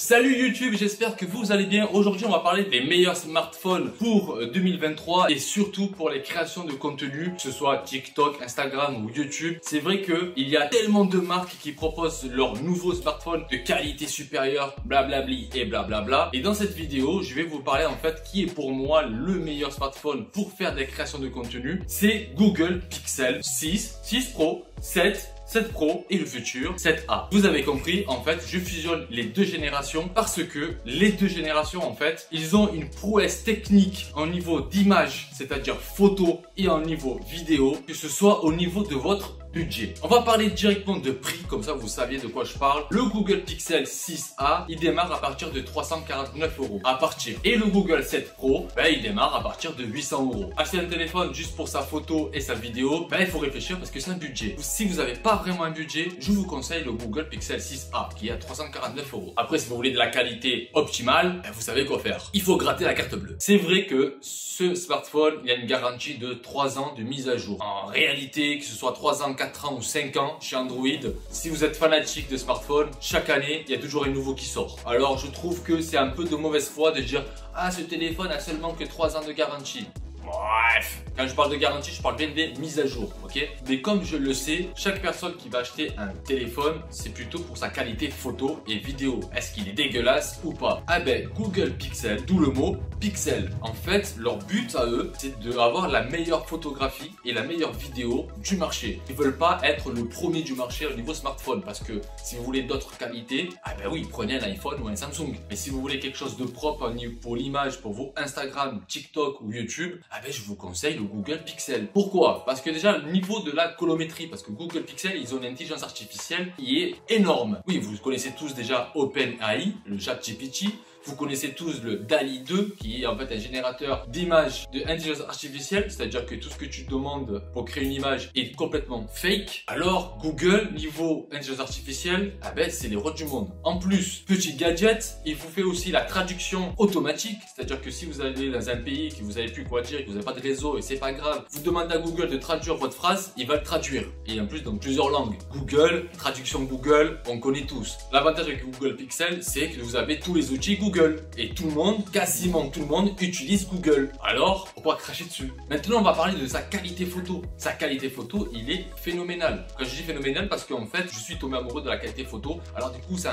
Salut YouTube, j'espère que vous allez bien. Aujourd'hui on va parler des meilleurs smartphones pour 2023 et surtout pour les créations de contenu, que ce soit TikTok, Instagram ou YouTube. C'est vrai qu'il y a tellement de marques qui proposent leurs nouveaux smartphones de qualité supérieure, blablabli et blablabla. Et dans cette vidéo, je vais vous parler en fait qui est pour moi le meilleur smartphone pour faire des créations de contenu. C'est Google Pixel 6, 6 Pro, 7 Pro et le futur 7A. Vous avez compris, en fait, je fusionne les deux générations parce que les deux générations, en fait, ils ont une prouesse technique en niveau d'image, c'est-à-dire photo et en niveau vidéo, que ce soit au niveau de votre budget. On va parler directement de prix, comme ça vous saviez de quoi je parle. Le Google Pixel 6A, il démarre à partir de 349 €. À partir. Et le Google 7 Pro, il démarre à partir de 800 €. Acheter un téléphone juste pour sa photo et sa vidéo, il faut réfléchir parce que c'est un budget. Si vous n'avez pas vraiment un budget, je vous conseille le Google Pixel 6A qui est à 349 €. Après, si vous voulez de la qualité optimale, vous savez quoi faire. Il faut gratter la carte bleue. C'est vrai que ce smartphone, il y a une garantie de 3 ans de mise à jour. En réalité, que ce soit 3 ans, 4 ans ou 5 ans chez Android, si vous êtes fanatique de smartphone, chaque année, il y a toujours un nouveau qui sort. Alors, je trouve que c'est un peu de mauvaise foi de dire « Ah, ce téléphone a seulement que 3 ans de garantie ». Bref, quand je parle de garantie, je parle bien des mises à jour, ok? Mais comme je le sais, chaque personne qui va acheter un téléphone, c'est plutôt pour sa qualité photo et vidéo. Est-ce qu'il est dégueulasse ou pas? Ah Google Pixel, d'où le mot Pixel. En fait, leur but à eux, c'est d'avoir la meilleure photographie et la meilleure vidéo du marché. Ils veulent pas être le premier du marché au niveau smartphone parce que si vous voulez d'autres qualités, oui, prenez un iPhone ou un Samsung. Mais si vous voulez quelque chose de propre pour l'image, pour vos Instagram, TikTok ou YouTube, je vous conseille le Google Pixel. Pourquoi? Parce que déjà, le niveau de la colométrie, parce que Google Pixel, ils ont une intelligence artificielle qui est énorme. Oui, vous connaissez tous déjà OpenAI, le ChatGPT. Vous connaissez tous le DALL-E 2 qui est en fait un générateur d'images de intelligence artificielle, c'est-à-dire que tout ce que tu demandes pour créer une image est complètement fake. Alors Google, niveau intelligence artificielle, c'est les rois du monde. En plus, petit gadget, il vous fait aussi la traduction automatique, c'est-à-dire que si vous allez dans un pays que vous n'avez plus quoi dire, que vous n'avez pas de réseau et c'est pas grave, vous demandez à Google de traduire votre phrase, il va le traduire. Et en plus dans plusieurs langues. Google, traduction Google, on connaît tous. L'avantage avec Google Pixel, c'est que vous avez tous les outils Google. Et tout le monde, quasiment tout le monde, utilise Google. Alors, pourquoi cracher dessus? Maintenant, on va parler de sa qualité photo. Sa qualité photo, il est phénoménal. Quand je dis phénoménal, parce qu'en fait, je suis tombé amoureux de la qualité photo. Alors du coup, c'est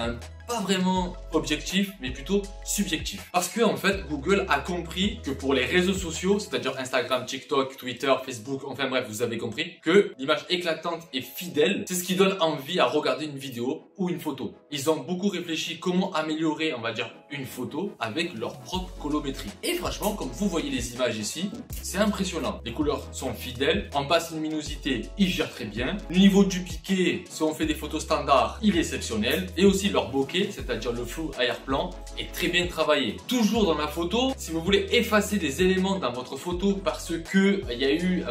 pas vraiment objectif, mais plutôt subjectif. Parce que en fait, Google a compris que pour les réseaux sociaux, c'est-à-dire Instagram, TikTok, Twitter, Facebook, enfin bref, vous avez compris, que l'image éclatante et fidèle, c'est ce qui donne envie à regarder une vidéo ou une photo. Ils ont beaucoup réfléchi comment améliorer, on va dire, une photo avec leur propre colométrie. Et franchement, comme vous voyez les images ici, c'est impressionnant. Les couleurs sont fidèles, en basse luminosité, ils gèrent très bien. Le niveau du piqué, si on fait des photos standards, il est exceptionnel. Et aussi leur bokeh, c'est-à-dire le flou arrière-plan, est très bien travaillé. Toujours dans la photo, si vous voulez effacer des éléments dans votre photo parce que il y a eu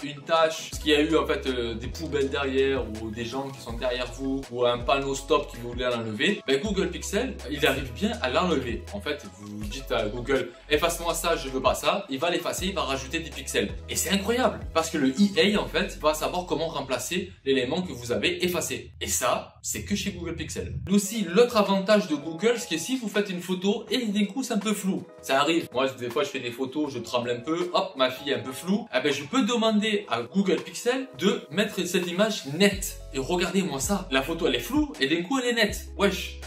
une tâche, parce qu'il y a eu en fait des poubelles derrière ou des gens qui sont derrière vous ou un panneau stop qui vous voulez l'enlever, Google Pixel, il arrive bien à l'enlever. En fait, vous dites à Google, efface-moi ça, je veux pas ça, il va l'effacer, il va rajouter des pixels. Et c'est incroyable parce que le EA en fait va savoir comment remplacer l'élément que vous avez effacé. Et ça, c'est que chez Google Pixel. Aussi, l'autre avantage de Google, c'est que si vous faites une photo et d'un coup c'est un peu flou, ça arrive. Moi, des fois, je fais des photos, je tremble un peu, hop, ma fille est un peu floue. Je peux demander à Google Pixel de mettre cette image nette. Et regardez-moi ça, la photo elle est floue et d'un coup elle est nette. Wesh,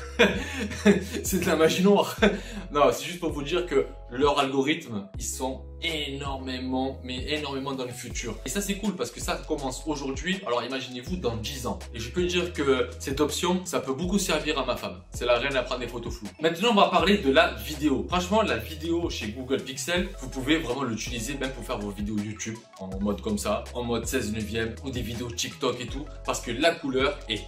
c'est de la magie noire. Non, c'est juste pour vous dire que leurs algorithmes, ils sont énormément dans le futur. Et ça c'est cool parce que ça commence aujourd'hui. Alors imaginez-vous dans 10 ans. Et je peux dire que cette option, ça peut beaucoup servir à ma femme. C'est la reine à prendre des photos floues. Maintenant, on va parler de la vidéo. Franchement, la vidéo chez Google Pixel, vous pouvez vraiment l'utiliser même pour faire vos vidéos YouTube en mode comme ça, en mode 16:9 ou des vidéos TikTok et tout. Parce que la couleur est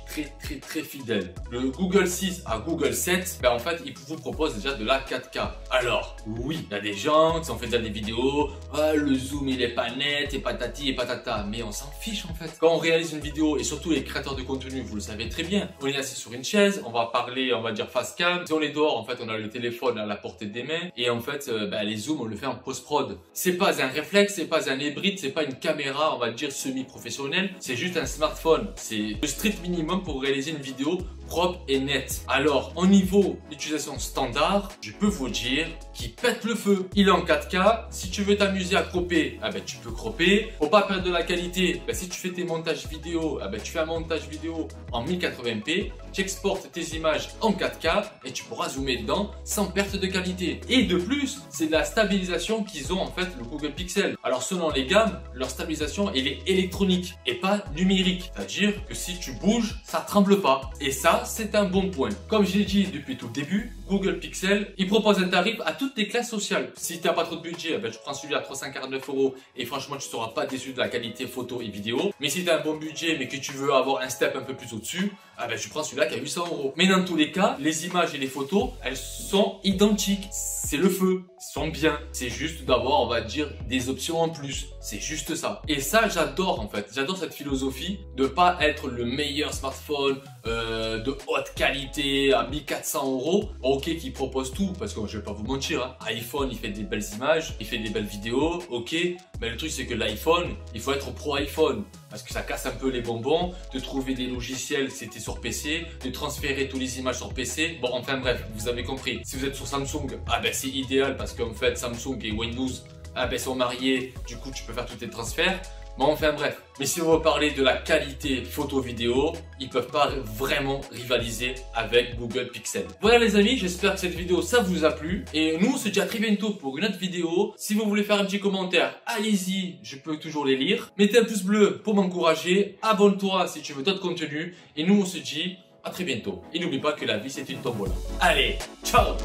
très fidèle. Le Google 6 à Google 7, en fait, il vous propose déjà de la 4K. Alors, oui, il y a des gens qui ont fait déjà des vidéos, le zoom il est pas net et patati et patata, mais on s'en fiche en fait. Quand on réalise une vidéo, et surtout les créateurs de contenu, vous le savez très bien, on est assis sur une chaise, on va parler, on va dire face cam. Si on est dehors, en fait, on a le téléphone à la portée des mains, et en fait, les zooms, on le fait en post-prod. C'est pas un réflexe, c'est pas un hybride, c'est pas une caméra, on va dire semi-professionnelle, c'est juste un smartphone. C'est le strict minimum pour réaliser une vidéo propre et net. Alors, au niveau d'utilisation standard, je peux vous dire qu'il pète le feu. Il est en 4K. Si tu veux t'amuser à cropper, tu peux cropper. Faut pas perdre de la qualité. Si tu fais tes montages vidéo, tu fais un montage vidéo en 1080p. Tu exportes tes images en 4K et tu pourras zoomer dedans sans perte de qualité. Et de plus, c'est de la stabilisation qu'ils ont en fait le Google Pixel. Alors selon les gammes, leur stabilisation elle est électronique et pas numérique. C'est-à-dire que si tu bouges, ça tremble pas. Et ça, c'est un bon point. Comme je l'ai dit depuis tout le début, Google Pixel, il propose un tarif à toutes les classes sociales. Si tu n'as pas trop de budget, tu prends celui à 349 € et franchement, tu ne seras pas déçu de la qualité photo et vidéo. Mais si tu as un bon budget mais que tu veux avoir un step un peu plus au-dessus, tu prends celui-là qui a 800 €. Mais dans tous les cas, les images et les photos, elles sont identiques. C'est le feu, ils sont bien. C'est juste d'avoir, on va dire, des options en plus. C'est juste ça. Et ça, j'adore en fait. J'adore cette philosophie de pas être le meilleur smartphone de haute qualité à 1400 €. Ok, qui propose tout, parce que je vais pas vous mentir, iPhone, il fait des belles images, il fait des belles vidéos, ok. Mais le truc, c'est que l'iPhone, il faut être pro iPhone. Parce que ça casse un peu les bonbons, de trouver des logiciels, c'était sur PC, de transférer toutes les images sur PC. Bon, enfin bref, vous avez compris. Si vous êtes sur Samsung, c'est idéal parce qu'en fait, Samsung et Windows sont mariés. Du coup, tu peux faire tous tes transferts. Bon, enfin bref. Mais si on veut parler de la qualité photo-vidéo, ils peuvent pas vraiment rivaliser avec Google Pixel. Voilà les amis, j'espère que cette vidéo ça vous a plu. Et nous on se dit à très bientôt pour une autre vidéo. Si vous voulez faire un petit commentaire, allez-y, je peux toujours les lire. Mettez un pouce bleu pour m'encourager. Abonne-toi si tu veux d'autres contenus. Et nous on se dit à très bientôt. Et n'oublie pas que la vie c'est une tombola. Allez, ciao!